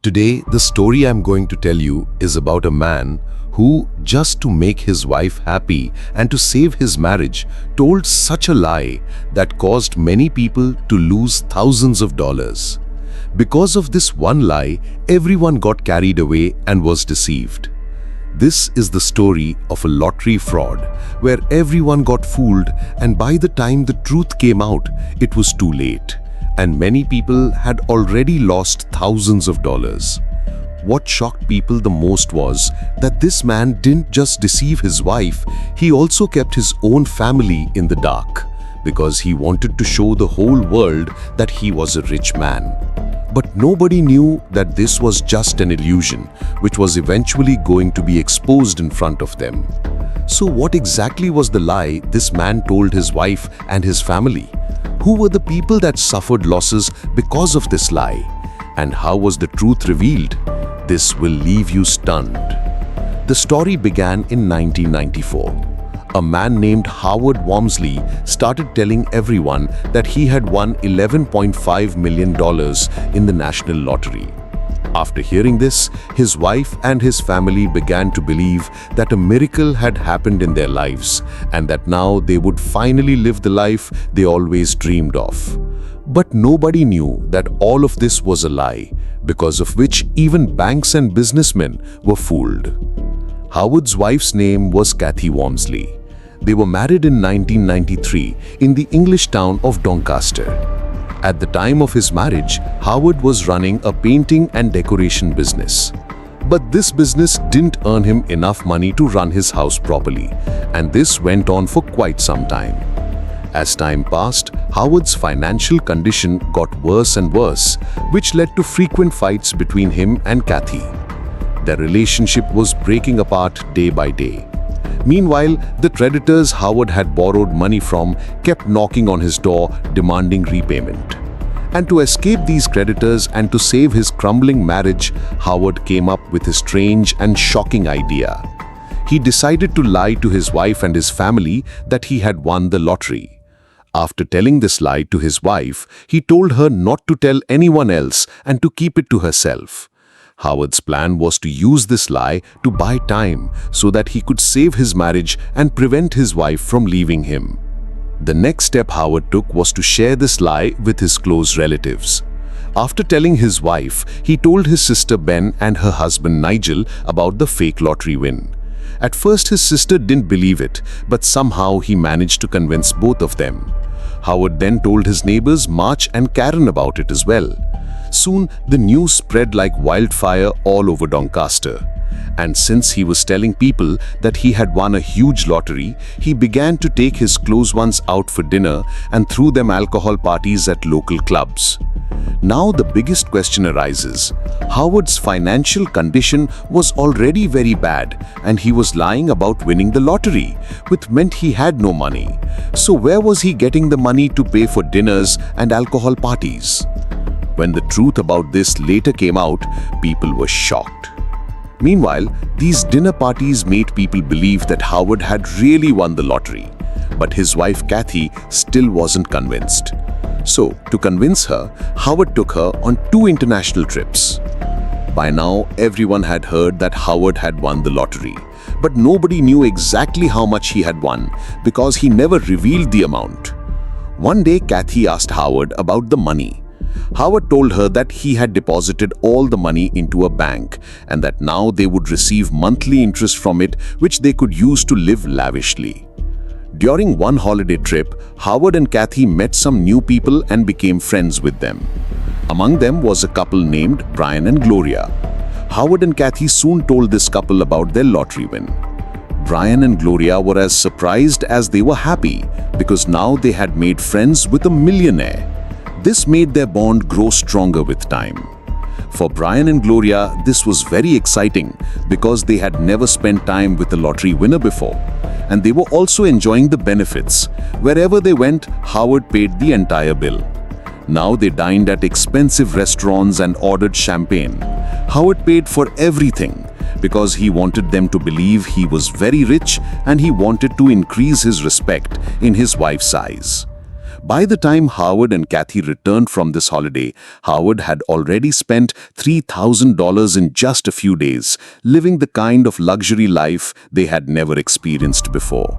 Today, the story I'm going to tell you is about a man who, just to make his wife happy and to save his marriage, told such a lie that caused many people to lose thousands of dollars. Because of this one lie, everyone got carried away and was deceived. This is the story of a lottery fraud where everyone got fooled, and by the time the truth came out, it was too late, and many people had already lost thousands of dollars. What shocked people the most was that this man didn't just deceive his wife, he also kept his own family in the dark because he wanted to show the whole world that he was a rich man. But nobody knew that this was just an illusion, which was eventually going to be exposed in front of them. So what exactly was the lie this man told his wife and his family? Who were the people that suffered losses because of this lie? And how was the truth revealed? This will leave you stunned. The story began in 1994. A man named Howard Walmsley started telling everyone that he had won $11.5 million in the national lottery. After hearing this, his wife and his family began to believe that a miracle had happened in their lives and that now they would finally live the life they always dreamed of. But nobody knew that all of this was a lie, because of which even banks and businessmen were fooled. Howard's wife's name was Kathy Walmsley. They were married in 1993 in the English town of Doncaster. At the time of his marriage, Howard was running a painting and decoration business. But this business didn't earn him enough money to run his house properly, and this went on for quite some time. As time passed, Howard's financial condition got worse and worse, which led to frequent fights between him and Kathy. Their relationship was breaking apart day by day. Meanwhile, the creditors Howard had borrowed money from kept knocking on his door demanding repayment. And to escape these creditors and to save his crumbling marriage, Howard came up with a strange and shocking idea. He decided to lie to his wife and his family that he had won the lottery. After telling this lie to his wife, he told her not to tell anyone else and to keep it to herself. Howard's plan was to use this lie to buy time so that he could save his marriage and prevent his wife from leaving him. The next step Howard took was to share this lie with his close relatives. After telling his wife, he told his sister Ben and her husband Nigel about the fake lottery win. At first, his sister didn't believe it, but somehow he managed to convince both of them. Howard then told his neighbors March and Karen about it as well. Soon, the news spread like wildfire all over Doncaster. And since he was telling people that he had won a huge lottery, he began to take his close ones out for dinner and threw them alcohol parties at local clubs. Now the biggest question arises. Howard's financial condition was already very bad, and he was lying about winning the lottery, which meant he had no money. So where was he getting the money to pay for dinners and alcohol parties? When the truth about this later came out, people were shocked. Meanwhile, these dinner parties made people believe that Howard had really won the lottery. But his wife Kathy still wasn't convinced. So, to convince her, Howard took her on 2 international trips. By now, everyone had heard that Howard had won the lottery. But nobody knew exactly how much he had won because he never revealed the amount. One day, Kathy asked Howard about the money. Howard told her that he had deposited all the money into a bank and that now they would receive monthly interest from it, which they could use to live lavishly. During one holiday trip, Howard and Kathy met some new people and became friends with them. Among them was a couple named Brian and Gloria. Howard and Kathy soon told this couple about their lottery win. Brian and Gloria were as surprised as they were happy because now they had made friends with a millionaire. This made their bond grow stronger with time. For Brian and Gloria, this was very exciting because they had never spent time with a lottery winner before. And they were also enjoying the benefits. Wherever they went, Howard paid the entire bill. Now they dined at expensive restaurants and ordered champagne. Howard paid for everything because he wanted them to believe he was very rich and he wanted to increase his respect in his wife's eyes. By the time Howard and Kathy returned from this holiday, Howard had already spent $3,000 in just a few days, living the kind of luxury life they had never experienced before.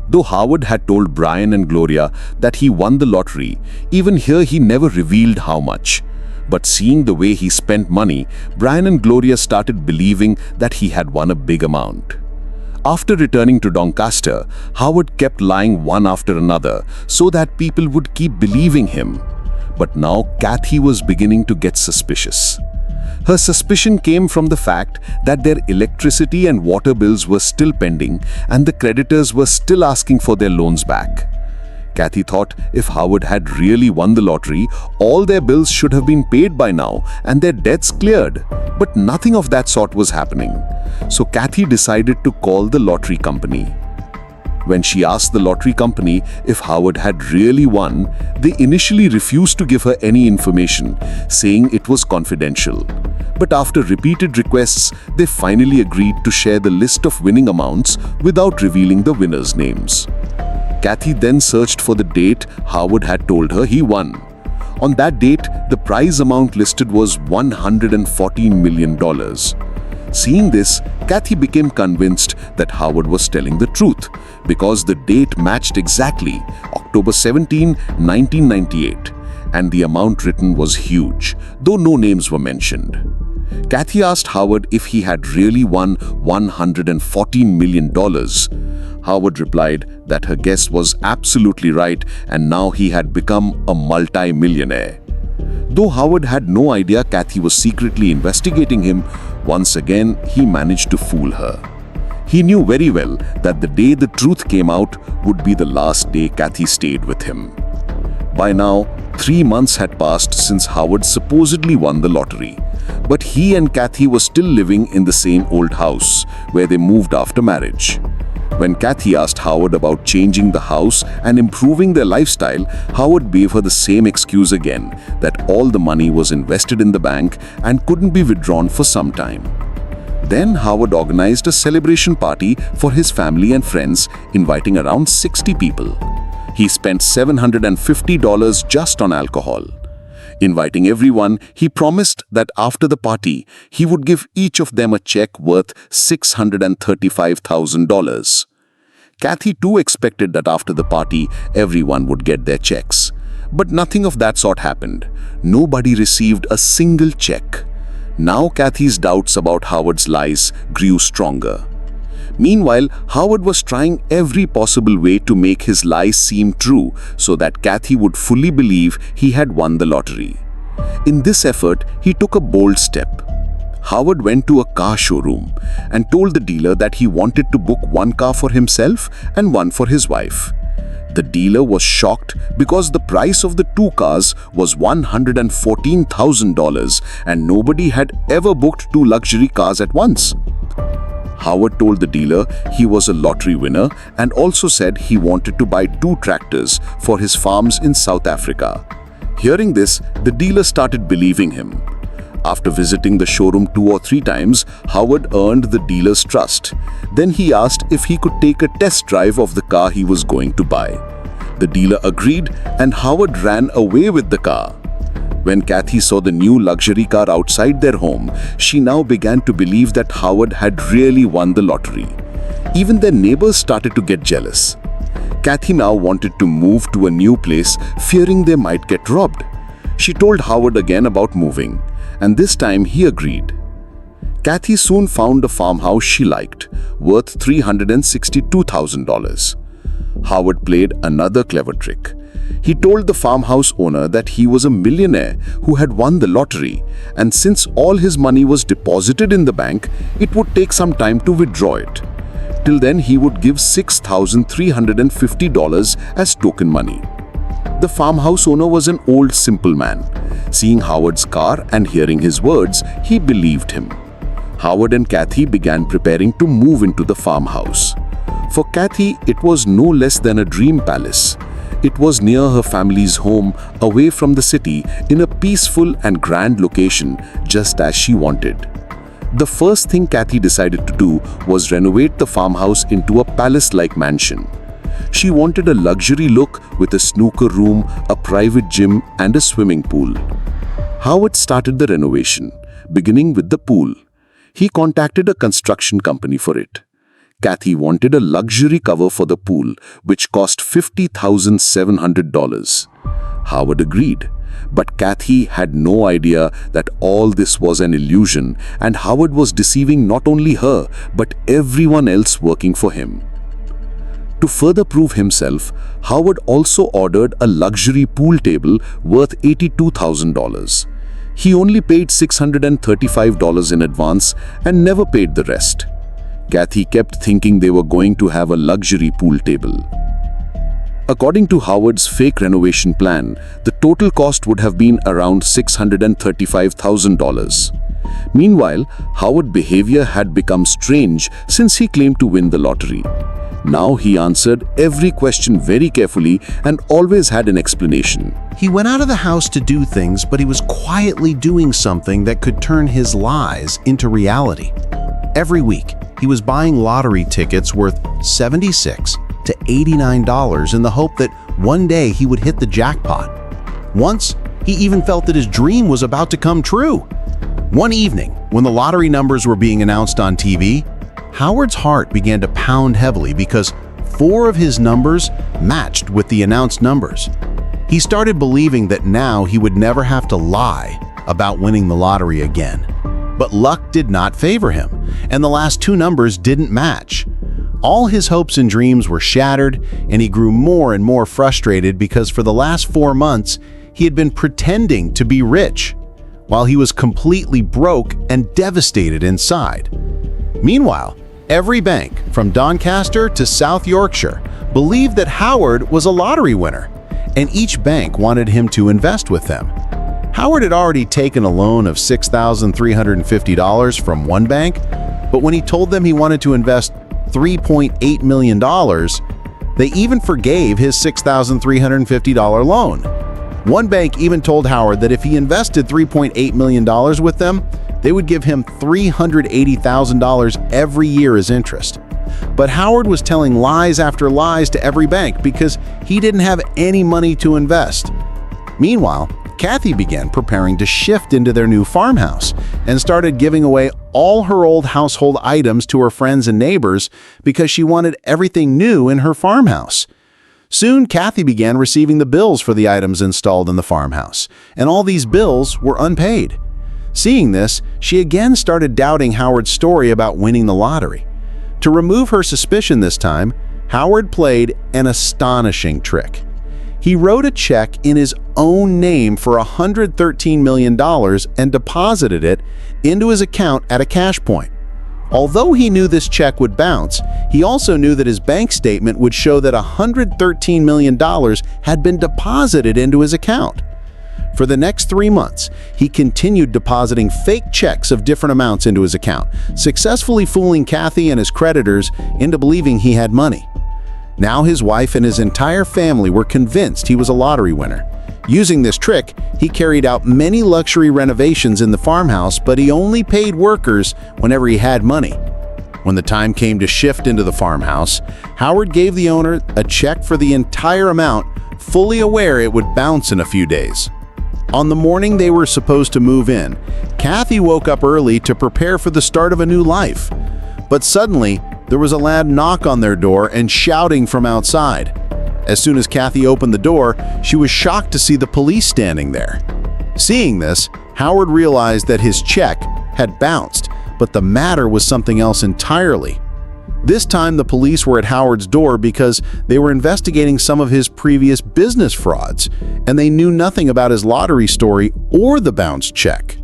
Though Howard had told Brian and Gloria that he won the lottery, even here he never revealed how much. But seeing the way he spent money, Brian and Gloria started believing that he had won a big amount. After returning to Doncaster, Howard kept lying one after another so that people would keep believing him. But now Kathy was beginning to get suspicious. Her suspicion came from the fact that their electricity and water bills were still pending and the creditors were still asking for their loans back. Kathy thought if Howard had really won the lottery, all their bills should have been paid by now and their debts cleared. But nothing of that sort was happening. So Kathy decided to call the lottery company. When she asked the lottery company if Howard had really won, they initially refused to give her any information, saying it was confidential. But after repeated requests, they finally agreed to share the list of winning amounts without revealing the winners' names. Kathy then searched for the date Howard had told her he won. On that date, the prize amount listed was $114 million. Seeing this, Kathy became convinced that Howard was telling the truth because the date matched exactly October 17, 1998, and the amount written was huge, though no names were mentioned. Kathy asked Howard if he had really won $114 million. Howard replied that her guess was absolutely right and now he had become a multi-millionaire. Though Howard had no idea Kathy was secretly investigating him, once again he managed to fool her. He knew very well that the day the truth came out would be the last day Kathy stayed with him. By now, 3 months had passed since Howard supposedly won the lottery. But he and Kathy were still living in the same old house where they moved after marriage. When Kathy asked Howard about changing the house and improving their lifestyle, Howard gave her the same excuse again, that all the money was invested in the bank and couldn't be withdrawn for some time. Then Howard organized a celebration party for his family and friends, inviting around 60 people. He spent $750 just on alcohol. Inviting everyone, he promised that after the party, he would give each of them a check worth $635,000. Kathy too expected that after the party, everyone would get their checks. But nothing of that sort happened. Nobody received a single check. Now Kathy's doubts about Howard's lies grew stronger. Meanwhile, Howard was trying every possible way to make his lies seem true so that Kathy would fully believe he had won the lottery. In this effort, he took a bold step. Howard went to a car showroom and told the dealer that he wanted to book one car for himself and one for his wife. The dealer was shocked because the price of the two cars was $114,000 and nobody had ever booked two luxury cars at once. Howard told the dealer he was a lottery winner and also said he wanted to buy 2 tractors for his farms in South Africa. Hearing this, the dealer started believing him. After visiting the showroom 2 or 3 times, Howard earned the dealer's trust. Then he asked if he could take a test drive of the car he was going to buy. The dealer agreed and Howard ran away with the car. When Kathy saw the new luxury car outside their home, she now began to believe that Howard had really won the lottery. Even their neighbors started to get jealous. Kathy now wanted to move to a new place, fearing they might get robbed. She told Howard again about moving, and this time he agreed. Kathy soon found a farmhouse she liked, worth $362,000. Howard played another clever trick. He told the farmhouse owner that he was a millionaire who had won the lottery, and since all his money was deposited in the bank, it would take some time to withdraw it. Till then, he would give $6,350 as token money. The farmhouse owner was an old, simple man. Seeing Howard's car and hearing his words, he believed him. Howard and Kathy began preparing to move into the farmhouse. For Kathy, it was no less than a dream palace. It was near her family's home, away from the city, in a peaceful and grand location, just as she wanted. The first thing Kathy decided to do was renovate the farmhouse into a palace-like mansion. She wanted a luxury look with a snooker room, a private gym, and a swimming pool. Howard started the renovation, beginning with the pool. He contacted a construction company for it. Kathy wanted a luxury cover for the pool, which cost $50,700. Howard agreed, but Kathy had no idea that all this was an illusion, and Howard was deceiving not only her, but everyone else working for him. To further prove himself, Howard also ordered a luxury pool table worth $82,000. He only paid $635 in advance and never paid the rest. Kathy kept thinking they were going to have a luxury pool table. According to Howard's fake renovation plan, the total cost would have been around $635,000. Meanwhile, Howard's behavior had become strange since he claimed to win the lottery. Now he answered every question very carefully and always had an explanation. He went out of the house to do things, but he was quietly doing something that could turn his lies into reality. Every week, he was buying lottery tickets worth $76 to $89 in the hope that one day he would hit the jackpot. Once, he even felt that his dream was about to come true. One evening, when the lottery numbers were being announced on TV, Howard's heart began to pound heavily because 4 of his numbers matched with the announced numbers. He started believing that now he would never have to lie about winning the lottery again. But luck did not favor him, and the last 2 numbers didn't match. All his hopes and dreams were shattered, and he grew more and more frustrated because for the last 4 months, he had been pretending to be rich, while he was completely broke and devastated inside. Meanwhile, every bank, from Doncaster to South Yorkshire, believed that Howard was a lottery winner, and each bank wanted him to invest with them. Howard had already taken a loan of $6,350 from one bank, but when he told them he wanted to invest $3.8 million, they even forgave his $6,350 loan. One bank even told Howard that if he invested $3.8 million with them, they would give him $380,000 every year as interest. But Howard was telling lies after lies to every bank because he didn't have any money to invest. Meanwhile, Kathy began preparing to shift into their new farmhouse and started giving away all her old household items to her friends and neighbors because she wanted everything new in her farmhouse. Soon, Kathy began receiving the bills for the items installed in the farmhouse, and all these bills were unpaid. Seeing this, she again started doubting Howard's story about winning the lottery. To remove her suspicion this time, Howard played an astonishing trick. He wrote a check in his own name for $113 million and deposited it into his account at a cash point. Although he knew this check would bounce, he also knew that his bank statement would show that $113 million had been deposited into his account. For the next 3 months, he continued depositing fake checks of different amounts into his account, successfully fooling Kathy and his creditors into believing he had money. Now his wife and his entire family were convinced he was a lottery winner. Using this trick, he carried out many luxury renovations in the farmhouse, but he only paid workers whenever he had money. When the time came to shift into the farmhouse, Howard gave the owner a check for the entire amount, fully aware it would bounce in a few days. On the morning they were supposed to move in, Kathy woke up early to prepare for the start of a new life. But suddenly, there was a loud knock on their door and shouting from outside. As soon as Kathy opened the door, she was shocked to see the police standing there. Seeing this, Howard realized that his check had bounced, but the matter was something else entirely. This time, the police were at Howard's door because they were investigating some of his previous business frauds, and they knew nothing about his lottery story or the bounced check.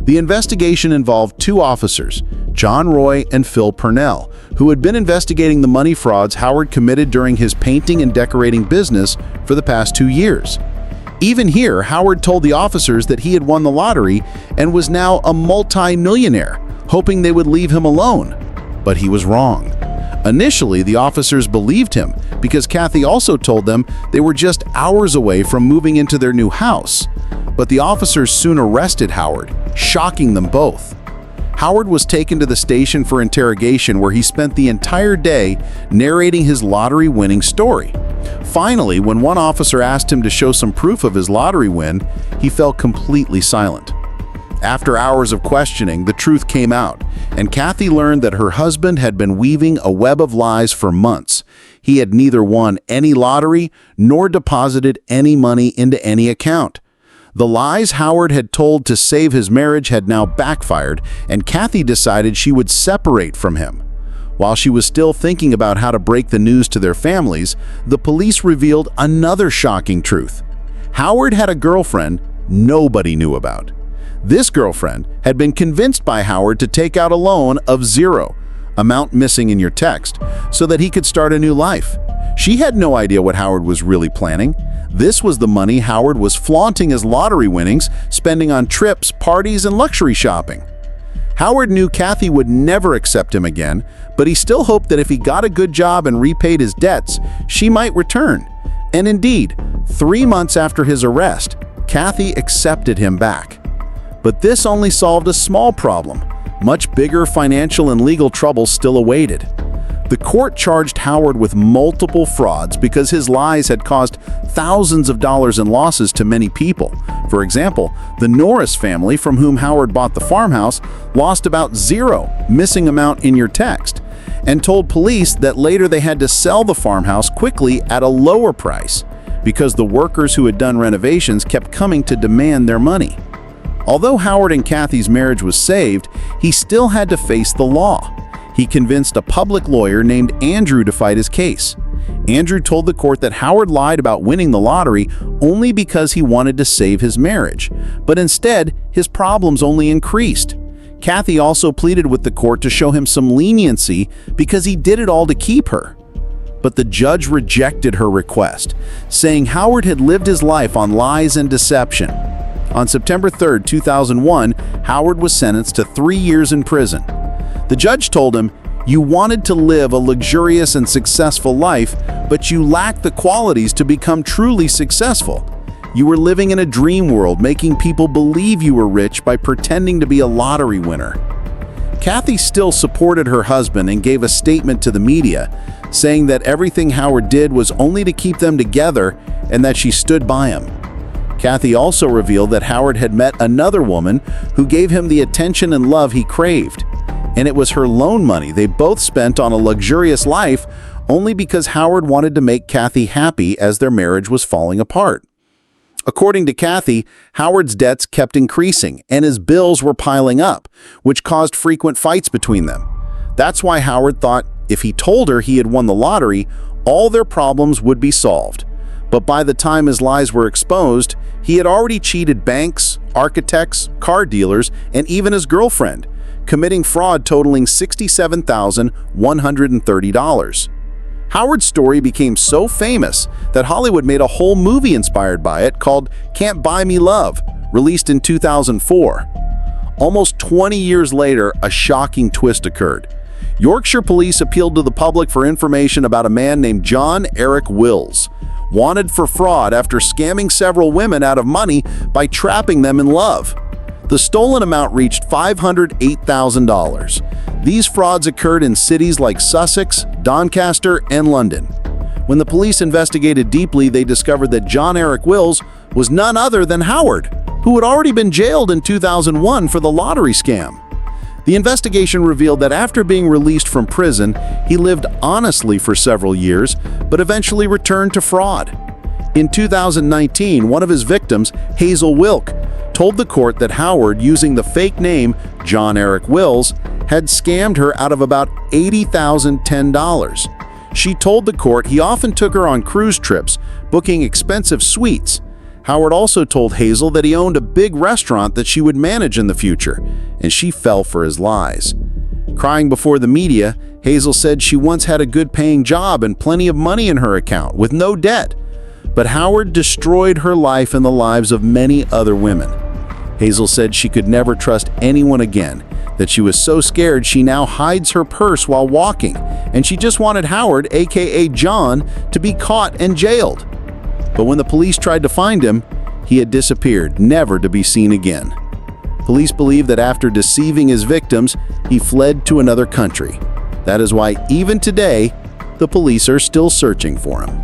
The investigation involved 2 officers, John Roy and Phil Purnell, who had been investigating the money frauds Howard committed during his painting and decorating business for the past 2 years. Even here, Howard told the officers that he had won the lottery and was now a multi-millionaire, hoping they would leave him alone. But he was wrong. Initially, the officers believed him because Kathy also told them they were just hours away from moving into their new house. But the officers soon arrested Howard, shocking them both. Howard was taken to the station for interrogation, where he spent the entire day narrating his lottery-winning story. Finally, when one officer asked him to show some proof of his lottery win, he fell completely silent. After hours of questioning, the truth came out, and Kathy learned that her husband had been weaving a web of lies for months. He had neither won any lottery nor deposited any money into any account. The lies Howard had told to save his marriage had now backfired, and Kathy decided she would separate from him. While she was still thinking about how to break the news to their families, the police revealed another shocking truth. Howard had a girlfriend nobody knew about. This girlfriend had been convinced by Howard to take out a loan of zero, amount missing in your text, so that he could start a new life. She had no idea what Howard was really planning. This was the money Howard was flaunting his lottery winnings, spending on trips, parties, and luxury shopping. Howard knew Kathy would never accept him again, but he still hoped that if he got a good job and repaid his debts, she might return. And indeed, 3 months after his arrest, Kathy accepted him back. But this only solved a small problem. Much bigger financial and legal trouble still awaited. The court charged Howard with multiple frauds because his lies had caused thousands of dollars in losses to many people. For example, the Norris family, from whom Howard bought the farmhouse, lost about zero, missing amount in your text, and told police that later they had to sell the farmhouse quickly at a lower price because the workers who had done renovations kept coming to demand their money. Although Howard and Kathy's marriage was saved, he still had to face the law. He convinced a public lawyer named Andrew to fight his case. Andrew told the court that Howard lied about winning the lottery only because he wanted to save his marriage, but instead, his problems only increased. Kathy also pleaded with the court to show him some leniency because he did it all to keep her. But the judge rejected her request, saying Howard had lived his life on lies and deception. On September 3, 2001, Howard was sentenced to 3 years in prison. The judge told him, "You wanted to live a luxurious and successful life, but you lacked the qualities to become truly successful. You were living in a dream world, making people believe you were rich by pretending to be a lottery winner." Kathy still supported her husband and gave a statement to the media, saying that everything Howard did was only to keep them together and that she stood by him. Kathy also revealed that Howard had met another woman who gave him the attention and love he craved. And it was her loan money they both spent on a luxurious life only because Howard wanted to make Kathy happy as their marriage was falling apart. According to Kathy, Howard's debts kept increasing and his bills were piling up, which caused frequent fights between them. That's why Howard thought if he told her he had won the lottery, all their problems would be solved. But by the time his lies were exposed, he had already cheated banks, architects, car dealers, and even his girlfriend, committing fraud totaling $67,130. Howard's story became so famous that Hollywood made a whole movie inspired by it called Can't Buy Me Love, released in 2004. Almost 20 years later, a shocking twist occurred. Yorkshire police appealed to the public for information about a man named John Eric Wills, wanted for fraud after scamming several women out of money by trapping them in love. The stolen amount reached $508,000. These frauds occurred in cities like Sussex, Doncaster, and London. When the police investigated deeply, they discovered that John Eric Wills was none other than Howard, who had already been jailed in 2001 for the lottery scam. The investigation revealed that after being released from prison, he lived honestly for several years, but eventually returned to fraud. In 2019, one of his victims, Hazel Wilk, told the court that Howard, using the fake name John Eric Wills, had scammed her out of about $80,010. She told the court he often took her on cruise trips, booking expensive suites. Howard also told Hazel that he owned a big restaurant that she would manage in the future, and she fell for his lies. Crying before the media, Hazel said she once had a good-paying job and plenty of money in her account, with no debt. But Howard destroyed her life and the lives of many other women. Hazel said she could never trust anyone again, that she was so scared she now hides her purse while walking, and she just wanted Howard, aka John, to be caught and jailed. But when the police tried to find him, he had disappeared, never to be seen again. Police believe that after deceiving his victims, he fled to another country. That is why even today, the police are still searching for him.